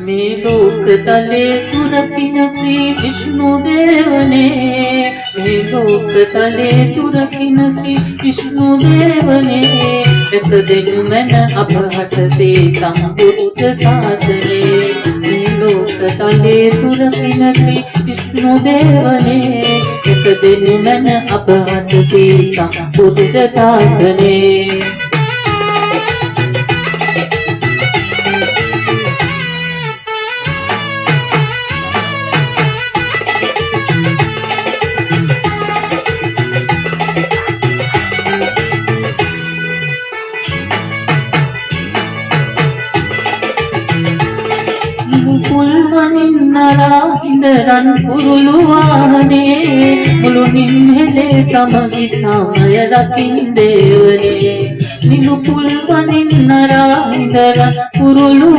මේ ලෝකතලේ සුරකින ශ්‍රී විෂ්ණුදේවනේ මේ ලෝකතලේ සුරකින ශ්‍රී විෂ්ණුදේවනේ එක දෙනු මැන අපහට සේ සම්බුද්ධ ශාසනේ මේ ලෝකතලේ සුරකින ශ්‍රී විෂ්ණුදේවනේ එක දෙනු මැන අපහට සේ සම්බුද්ධ ශාසනේ පුල්වනින්නරා ඉඳරන් පුරුළු වාහනේ මුළුනින් හෙලේ සමගි සමය රකින් දේවනේ නිලු පුල්වනින්නරා ඉඳරන් පුරුළු